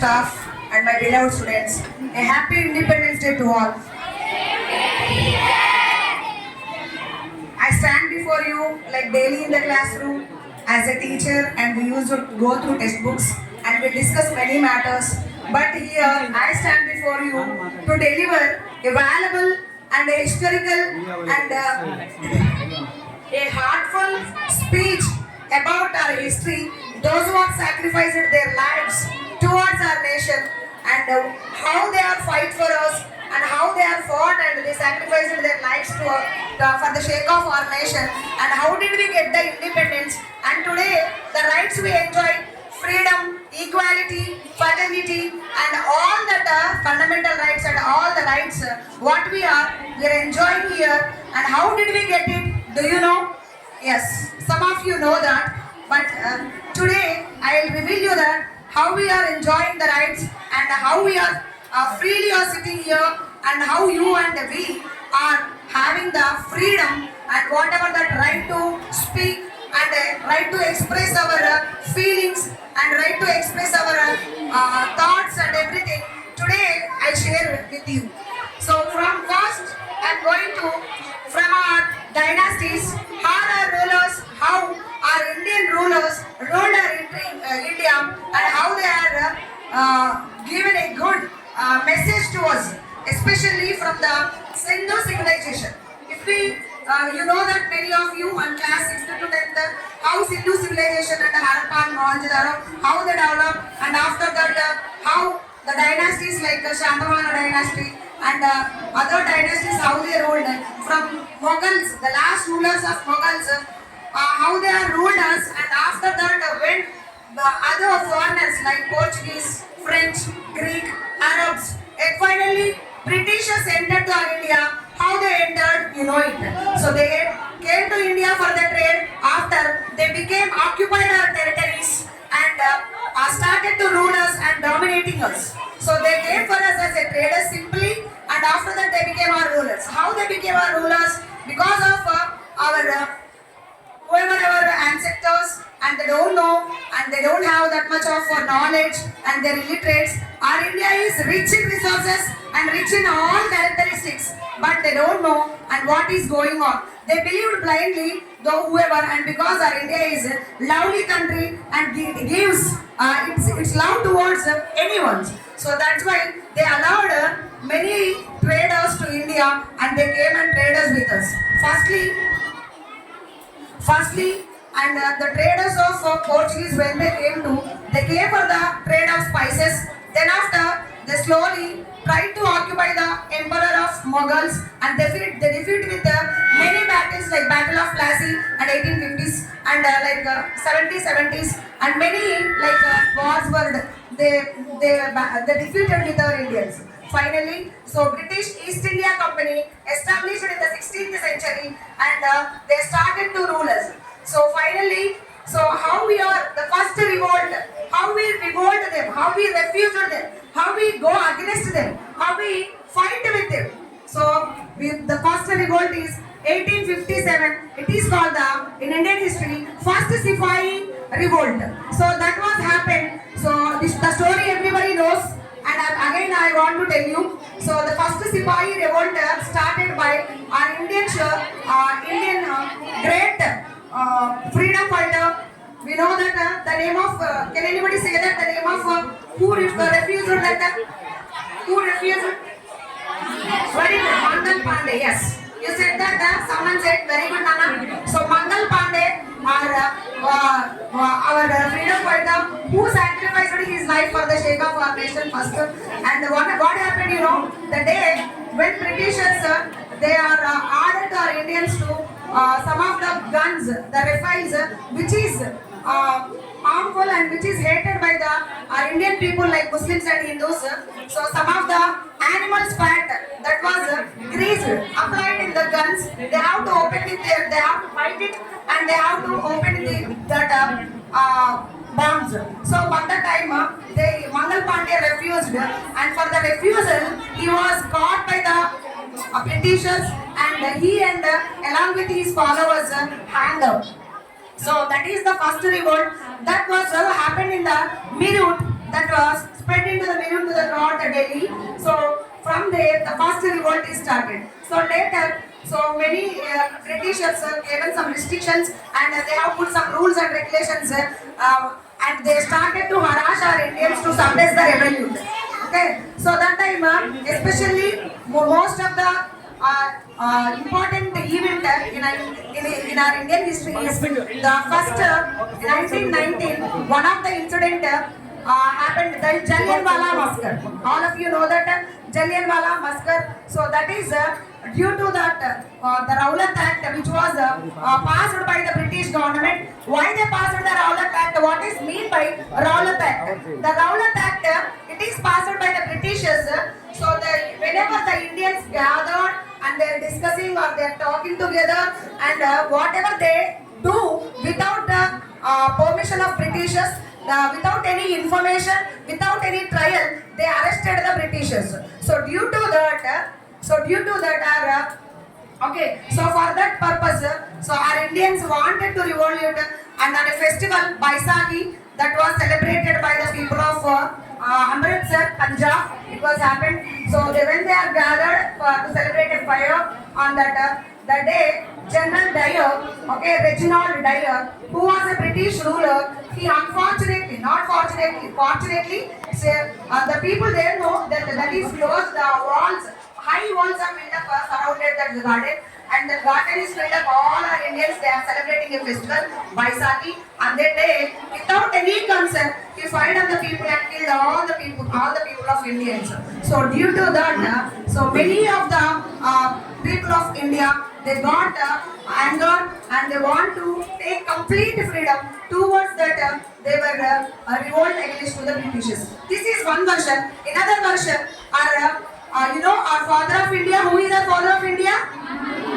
staff, and my beloved students. A happy Independence Day to all. I stand before you like daily in the classroom as a teacher, and we used to go through textbooks and we discuss many matters. But here I stand before you to deliver a valuable and a historical and a heartful speech about our history, those who have sacrificed their lives towards our nation, and how they are fight for us, and how they have fought and they sacrificed their lives for the sake of our nation, and how did we get the independence, and today the rights we enjoy, freedom, equality, fraternity, and all that fundamental rights and all the rights what we are enjoying here, and how did we get it? Do you know? Yes, some of you know that, but today I will reveal you that how we are enjoying the rights and how we are freely are sitting here, and how you and we are having the freedom and whatever that right to speak and right to express our feelings and right to express our thoughts and everything. Today I share with you. So from first I am going to from our dynasties, how our rulers, how our Indian rulers ruled our India, and how they are given a good message to us, especially from the Sindhu civilization. If we, you know that many of you on class 6th to 10th, how Sindhu civilization and Harappa and Mohenjo-daro, how they developed, and after that, how the dynasties like Shatavahana dynasty and other dynasties, how they ruled. From Mughals, the last rulers of Mughals, how they are ruled us, and after that, when the other foreigners like Portuguese, French, Greek, Arabs, and finally Britishers entered to India, how they entered, you know it. So they came to India for the trade. After they became occupied our territories and started to rule us and dominating us. So they came for us as a traders simply, and after that they became our rulers. How they became our rulers? Because of our whoever our ancestors, and they don't know and they don't have that much of knowledge and they're illiterates. Our India is rich in resources and rich in all characteristics, but they don't know and what is going on. They believed blindly, though whoever, and because our India is a lovely country and gives its love towards anyone. So that's why they allowed many traders to India, and they came and traded with us. Firstly, and the traders of Portuguese, when they came for the trade of spices. Then after, they slowly tried to occupy the emperor of Mughals, and they defeat with many battles like Battle of Plassey and 1850s and 70s, and many wars were they defeated with our Indians. Finally, so British East India Company established in the 16th century, and they started to rule us. So finally, so how we are the first revolt, how we revolt them, how we refused them, how we go against them, how we fight with them. So the first revolt is 1857. It is called in Indian history first Sipahi revolt. So that was happened. So the story everybody knows. And again I want to tell you, so the first Sipahi revolt started by our Indian great freedom fighter. We know that the name of, can anybody say that the name of who refused that? Who refused? Very good, Mangal Pandey, yes. You said that, someone said, very good Nana. So Mangal Pandey, our freedom fighter, who sacrificed his life for the sake of our nation first. And what happened, you know, the day when Britishers, they are ordered to our Indians to some of the guns, the rifles, which is harmful and which is hated by our Indian people like Muslims and Hindus. So some of the animals fat that was greased, applied in the guns, they have to open it there, they have to fight it, and they have to open that bombs. So at the time, Mangal Pandey refused, and for the refusal, he was caught by the Britishers, and he and along with his followers hanged. So that is the first revolt that was happened in the Meerut. that was spread into the minimum to the north Delhi. So from there, the first revolt is started. So later, so many Britishers given some restrictions and they have put some rules and regulations and they started to harass our Indians to suppress the revenue. Okay, so that time, especially most of the important event in our Indian history is the first 1919. One of the incident happened, the Jallianwala Massacre. All of you know that Jallianwala Massacre. So that is due to that the Rowlatt Act, which was passed by the British government. Why they passed the Rowlatt Act? What is mean by Rowlatt Act? The Rowlatt Act, it is passed by the Britishers. So that whenever the Indians gathered and they are discussing or they are talking together and whatever they do without the permission of Britishers, without any information, without any trial, they arrested the Britishers. So due to that, okay, so for that purpose, so our Indians wanted to revolve and on a festival, Baisakhi, that was celebrated by the people of Amritsar, Punjab. It was happened. So when they are gathered to celebrate a fire on that the day, General Dyer, okay, Reginald Dyer, who was a British ruler, he unfortunately, not fortunately, fortunately, the people there know that is closed, the walls, high walls are built up surrounded that garden, and the garden is filled up. All our Indians, they are celebrating a festival, Baisakhi, and that day, without any concern, he fired on the people and killed all the people of Indians. So due to that, so many of the people of India, they got anger and they want to take complete freedom towards that. They were revolt against to the Britishers. This is one version. Another version are our father of India. Who is the father of India?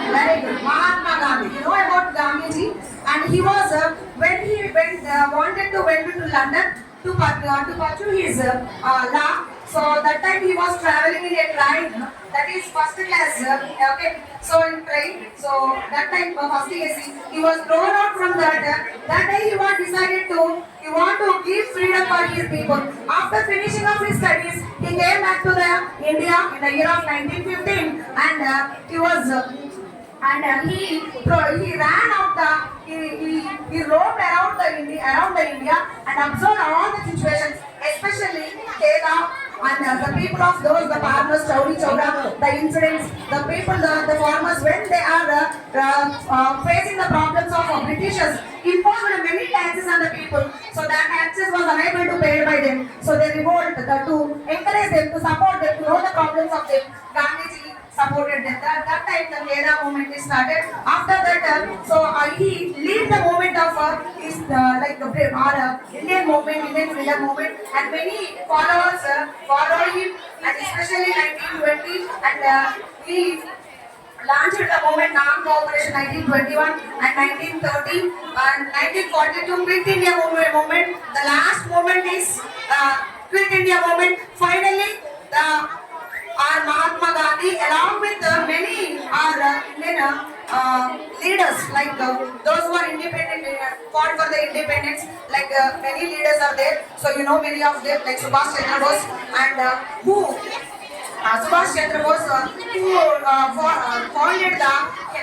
Very good. Mahatma Gandhi. You know about Gandhiji, and he was when he wanted to went to London to pursue his law. So that time he was traveling in a train, that is first class. Okay, so in train. So that time first AC, he was thrown out from that. That day he was decided to want to give freedom for his people. After finishing of his studies, he came back to the India in the year of 1915, and he was. He ran out he roamed around the India and observed all the situations, especially Kerala and the people of those, the farmers, Chowri Chowra, the incidents, the people, the farmers, when they are facing the problems of Britishers, imposed many taxes on the people, so that taxes was unable to pay by them. So they revolt to encourage them, to support them, to know the problems of them. Gandhiji supported them. That time the Kheda movement is started. After that, he lead the movement of his Indian movement, Indian freedom movement, and many followers followed him, and especially 1920, and he launched the movement Non-Cooperation 1921 and 1930 and 1942 Quit India movement. The last movement is Quit India movement. Finally, our Mahatma Gandhi, along with many Indian leaders, like those who are independent, fought for the independence, like many leaders are there. So you know many of them, like Subhash Chandra Bose, and Subhash Chandra Bose, who founded the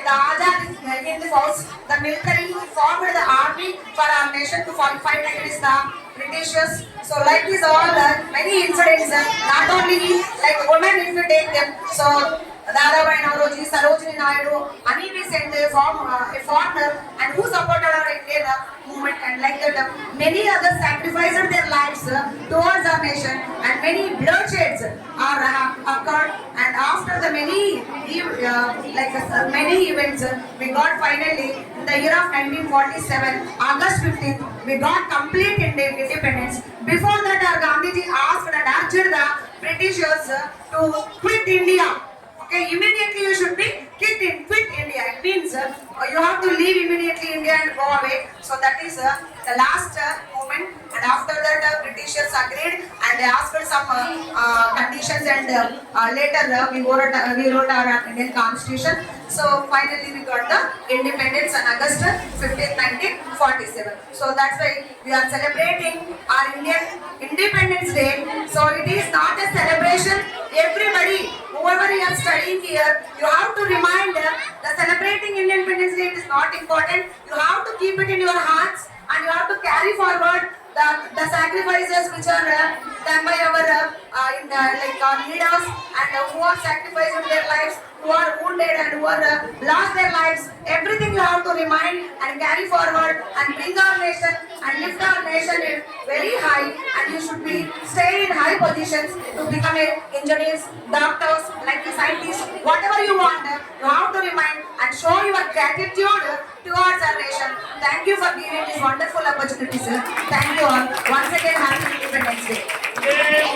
Azad Hind Force, the military, formed the army for our nation to fight against the Britishers. So like this all many incidents, not only like women if you take them, so Dadabhai Naoroji, Sarojini Naidu, Ani Besant, a foreigner, and who supported our Indian movement, and like that many others sacrificed their lives towards our nation, and many bloodsheds are occurred, and after the many many events, we got finally in the year of 1947, August 15th, we got complete independence. Before that, our Gandhiji asked and urged the Britishers to quit India. Okay, immediately you should be quit India. It means you have to leave immediately India and go away. So that is the last moment. And after that, Britishers agreed and they asked for some conditions. And later we wrote our Indian Constitution. So finally we got the independence on August 15th, 1947. So that's why we are celebrating our Indian Independence Day. So it is not a celebration. Everybody, whoever you are studying here, you have to remind the celebrating Independence Day is not important. You have to keep it in your hearts and you have to carry forward the sacrifices which are done by our our leaders and who are sacrificing their lives, who are wounded and who are lost their lives. Everything you have to remind and carry forward and bring our nation and lift our nation in very high, and you should be stay in high positions to become a engineers, doctors, like a scientist, whatever you want. You have to remind and show your gratitude towards our nation. Thank you for giving this wonderful opportunity, sir. Thank you all. Once again, happy Independence Day.